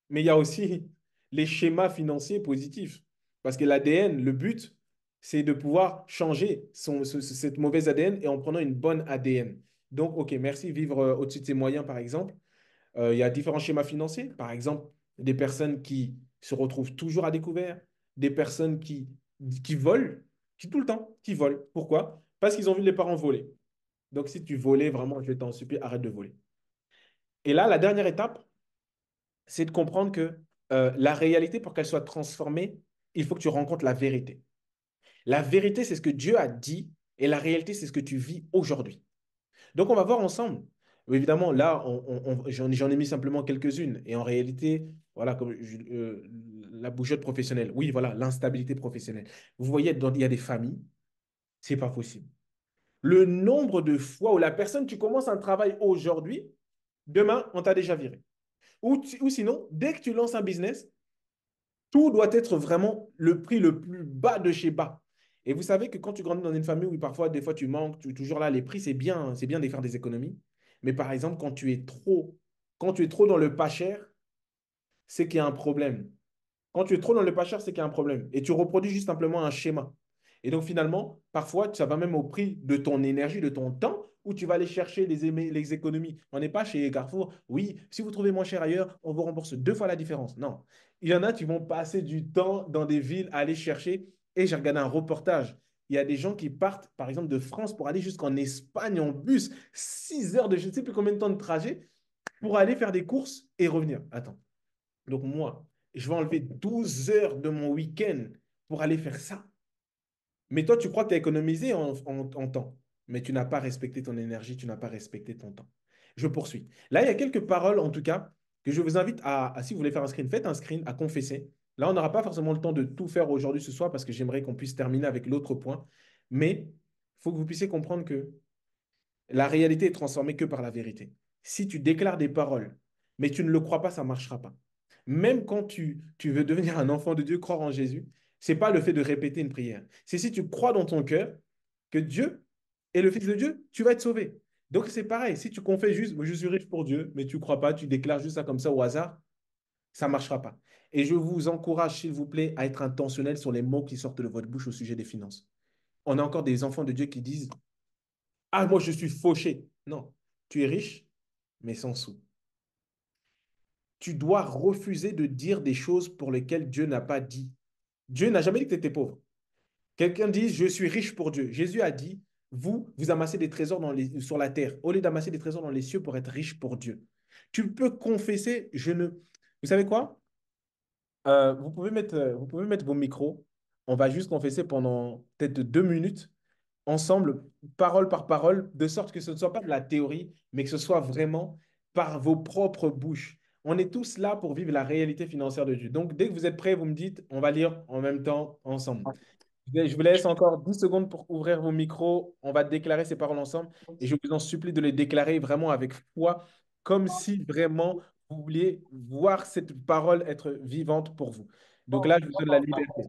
mais il y a aussi les schémas financiers positifs. Parce que l'ADN, le but, c'est de pouvoir changer cette mauvaise ADN et en prenant une bonne ADN. Donc, OK, merci. Vivre au-dessus de ses moyens, par exemple. Il y a différents schémas financiers. Par exemple, des personnes qui se retrouvent toujours à découvert, des personnes qui volent, qui tout le temps, qui volent. Pourquoi? Parce qu'ils ont vu les parents voler. Donc, si tu volais, vraiment, je t'en supplie, arrête de voler. Et là, la dernière étape, c'est de comprendre que la réalité, pour qu'elle soit transformée, il faut que tu rencontres la vérité. La vérité, c'est ce que Dieu a dit et la réalité, c'est ce que tu vis aujourd'hui. Donc, on va voir ensemble. Évidemment, là, j'en ai mis simplement quelques-unes. Et en réalité, voilà, la bougeotte professionnelle. Oui, voilà, l'instabilité professionnelle. Vous voyez, il y a des familles, c'est pas possible. Le nombre de fois où la personne, tu commences un travail aujourd'hui, demain, on t'a déjà viré. Ou sinon, dès que tu lances un business, tout doit être vraiment le prix le plus bas de chez bas. Et vous savez que quand tu grandis dans une famille où parfois, des fois, tu manques, tu es toujours là, les prix, c'est bien de faire des économies. Mais par exemple, quand tu es trop dans le pas cher, c'est qu'il y a un problème. Quand tu es trop dans le pas cher, c'est qu'il y a un problème. Et tu reproduis juste simplement un schéma. Et donc finalement, parfois, ça va même au prix de ton énergie, de ton temps, où tu vas aller chercher les économies. On n'est pas chez Carrefour. Oui, si vous trouvez moins cher ailleurs, on vous rembourse 2 fois la différence. Non. Il y en a qui vont passer du temps dans des villes à aller chercher. Et j'ai regardé un reportage. Il y a des gens qui partent, par exemple, de France pour aller jusqu'en Espagne en bus. 6 heures de je ne sais plus combien de temps de trajet pour aller faire des courses et revenir. Attends. Donc moi, je vais enlever 12 heures de mon week-end pour aller faire ça. Mais toi, tu crois que tu as économisé en temps, mais tu n'as pas respecté ton énergie, tu n'as pas respecté ton temps. Je poursuis. Là, il y a quelques paroles, en tout cas, que je vous invite si vous voulez faire un screen, faites un screen à confesser. Là, on n'aura pas forcément le temps de tout faire aujourd'hui ce soir parce que j'aimerais qu'on puisse terminer avec l'autre point. Mais il faut que vous puissiez comprendre que la réalité est transformée que par la vérité. Si tu déclares des paroles, mais tu ne le crois pas, ça ne marchera pas. Même quand tu veux devenir un enfant de Dieu, croire en Jésus, c'est pas le fait de répéter une prière. C'est si tu crois dans ton cœur que Dieu est le Fils de Dieu, tu vas être sauvé. Donc c'est pareil, si tu confesses juste, moi, je suis riche pour Dieu, mais tu ne crois pas, tu déclares juste ça comme ça au hasard, ça ne marchera pas. Et je vous encourage, s'il vous plaît, à être intentionnel sur les mots qui sortent de votre bouche au sujet des finances. On a encore des enfants de Dieu qui disent, ah, moi, je suis fauché. Non, tu es riche, mais sans sous. Tu dois refuser de dire des choses pour lesquelles Dieu n'a pas dit. Dieu n'a jamais dit que tu étais pauvre. Quelqu'un dit, je suis riche pour Dieu. Jésus a dit, vous amassez des trésors sur la terre, au lieu d'amasser des trésors dans les cieux pour être riche pour Dieu. Tu peux confesser, je ne... Vous savez quoi? Vous pouvez mettre vos micros. On va juste confesser pendant peut-être 2 minutes, ensemble, parole par parole, de sorte que ce ne soit pas de la théorie, mais que ce soit vraiment par vos propres bouches. On est tous là pour vivre la réalité financière de Dieu. Donc, dès que vous êtes prêts, vous me dites, on va lire en même temps ensemble. Je vous laisse encore 10 secondes pour ouvrir vos micros. On va déclarer ces paroles ensemble et je vous en supplie de les déclarer vraiment avec foi, comme si vraiment vous vouliez voir cette parole être vivante pour vous. Donc là, je vous donne la liberté.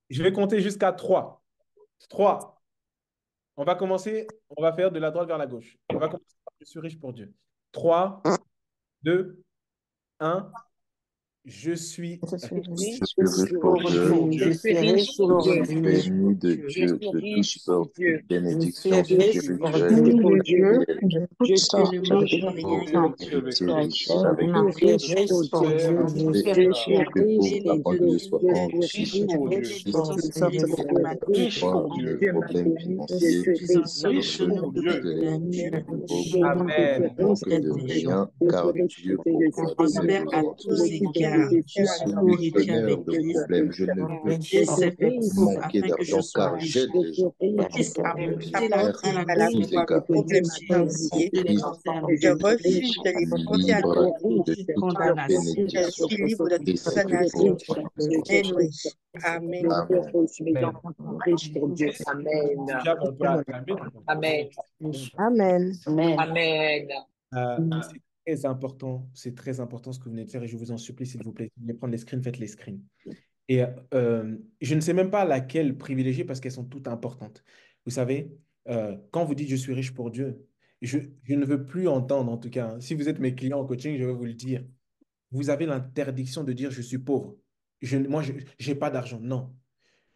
Je vais compter jusqu'à 3. 3. On va commencer, on va faire de la droite vers la gauche. On va commencer par je suis riche pour Dieu. 3, 2, 1. Je suis Je suis Je riche suis riche pour Riche Dieu. pour aujourd'hui. Je Dieu. suis riche Je suis aujourd'hui. béni de Je Dieu, suis de toutes riche pour sortes de Dieu. Je suis bénédictions riche pour spirituelles Je Dieu. suis et de Dieu matérielles. de Je toutes suis sortes. riche Je avec n'ai rien Oh, spiritualité, Riche hérité. avec j'étais riche richesse. avec spirituellement. Je Dieu. suis Riche pour riche pour Dieu. Père, Dieu. mon Je Dieu suis Je riche Père, suis et pour que Dieu. riche pauvre de afin Dieu. que je riche, sois Je suis enrichi. riche Je riche suis pour de Dieu. riche de pour toutes Dieu. sortes Je de suis Que riche Riche problématiques. pour moi, pour Dieu. mes Dieu. Dieu m'a problèmes béni. Je financiers Je suis un suis Riche ne solutionnaire pour de Dieu. profiteraient problèmes. je au Je suis manque gouvernement. de Amen. Je rien, manque de de Riche rien. pour Dieu. rien, Je car suis Dieu je pourvoit pour tous mes Dieu. prospère à besoins. tous égards. Je suis Celui co-héritier solutionnaire avec de Christ. problèmes, je ne peux Riche Je pour pas sais Dieu. être pauvre manquer afin que je d'argent, sois car riche. j'aide les gens. Christ a montré la Prospère grâce à à la tous foi à mes égards. problèmes En financiers. Je les Christ, concerne. Je refuse de les je suis porter à libre de toute toute condamnation. Je bénédiction. suis libre de Et toute c'est que condamnation. pour moi, Amen, oui. Amen. Amen. Amen. Déjà, on peut acclamer. Amen. Amen. Amen. Amen. C'est très important. C'est très important ce que vous venez de faire et je vous en supplie, s'il vous plaît. Si vous voulez prendre les screens, faites les screens. Et je ne sais même pas laquelle privilégier parce qu'elles sont toutes importantes. Vous savez, quand vous dites je suis riche pour Dieu, je ne veux plus entendre, en tout cas, hein. Si vous êtes mes clients en coaching, je vais vous le dire. Vous avez l'interdiction de dire je suis pauvre. Moi, je n'ai pas d'argent. Non.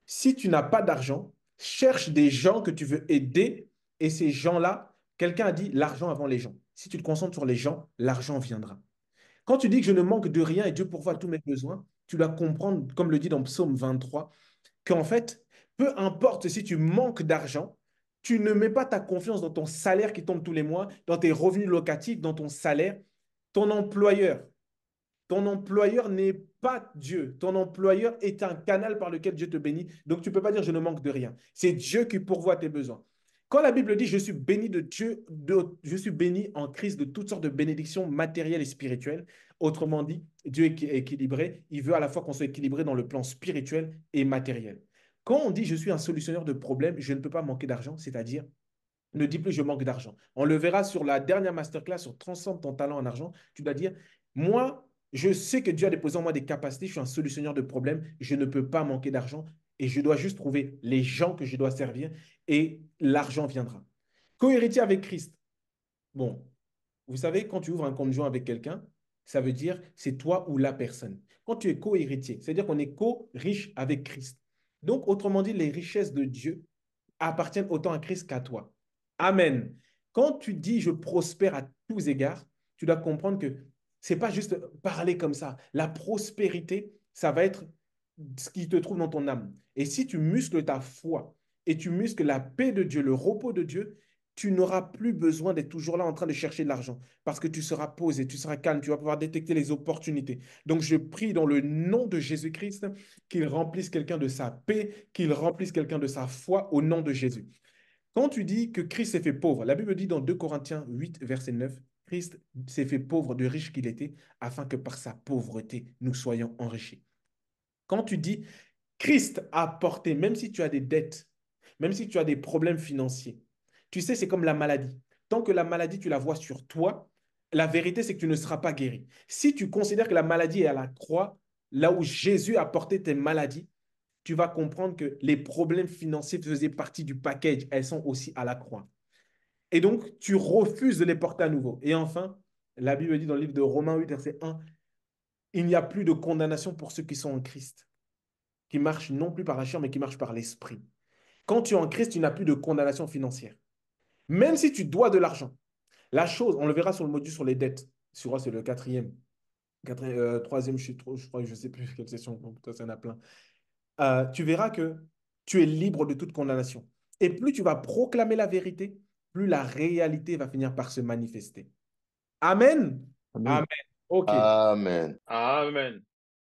Si tu n'as pas d'argent, cherche des gens que tu veux aider et ces gens-là, quelqu'un a dit l'argent avant les gens. Si tu te concentres sur les gens, l'argent viendra. Quand tu dis que je ne manque de rien et Dieu pourvoit tous mes besoins, tu dois comprendre, comme le dit dans Psaume 23, qu'en fait, peu importe si tu manques d'argent, tu ne mets pas ta confiance dans ton salaire qui tombe tous les mois, dans tes revenus locatifs, dans ton salaire. Ton employeur, ton employeur n'est pas Dieu. Ton employeur est un canal par lequel Dieu te bénit. Donc, tu ne peux pas dire je ne manque de rien. C'est Dieu qui pourvoit tes besoins. Quand la Bible dit je suis béni de Dieu, je suis béni en Christ de toutes sortes de bénédictions matérielles et spirituelles, autrement dit, Dieu est équilibré. Il veut à la fois qu'on soit équilibré dans le plan spirituel et matériel. Quand on dit je suis un solutionneur de problèmes, je ne peux pas manquer d'argent, c'est-à-dire ne dis plus je manque d'argent. On le verra sur la dernière masterclass sur Transforme ton talent en argent. Tu dois dire, moi, je sais que Dieu a déposé en moi des capacités, je suis un solutionneur de problèmes, je ne peux pas manquer d'argent et je dois juste trouver les gens que je dois servir et l'argent viendra. Co-héritier avec Christ. Bon, vous savez, quand tu ouvres un compte joint avec quelqu'un, ça veut dire c'est toi ou la personne. Quand tu es co-héritier, c'est-à-dire qu'on est co-riche avec Christ. Donc, autrement dit, les richesses de Dieu appartiennent autant à Christ qu'à toi. Amen. Quand tu dis je prospère à tous égards, tu dois comprendre que c'est pas juste parler comme ça. La prospérité, ça va être ce qui te trouve dans ton âme. Et si tu muscles ta foi et tu muscles la paix de Dieu, le repos de Dieu, tu n'auras plus besoin d'être toujours là en train de chercher de l'argent parce que tu seras posé, tu seras calme, tu vas pouvoir détecter les opportunités. Donc je prie dans le nom de Jésus-Christ qu'il remplisse quelqu'un de sa paix, qu'il remplisse quelqu'un de sa foi au nom de Jésus. Quand tu dis que Christ s'est fait pauvre, la Bible dit dans 2 Corinthiens 8, verset 9, Christ s'est fait pauvre de riche qu'il était, afin que par sa pauvreté, nous soyons enrichis. Quand tu dis Christ a porté, même si tu as des dettes, même si tu as des problèmes financiers, tu sais, c'est comme la maladie. Tant que la maladie, tu la vois sur toi, la vérité, c'est que tu ne seras pas guéri. Si tu considères que la maladie est à la croix, là où Jésus a porté tes maladies, tu vas comprendre que les problèmes financiers faisaient partie du package. Elles sont aussi à la croix. Et donc, tu refuses de les porter à nouveau. Et enfin, la Bible dit dans le livre de Romains 8, verset 1, il n'y a plus de condamnation pour ceux qui sont en Christ, qui marchent non plus par la chair, mais qui marchent par l'esprit. Quand tu es en Christ, tu n'as plus de condamnation financière. Même si tu dois de l'argent. La chose, on le verra sur le module sur les dettes. Sur c'est le troisième, je crois, je ne sais plus quelle session, toi, ça en a plein. Tu verras que tu es libre de toute condamnation. Et plus tu vas proclamer la vérité, plus la réalité va finir par se manifester. Amen. Amen. Amen. OK. Amen. Amen.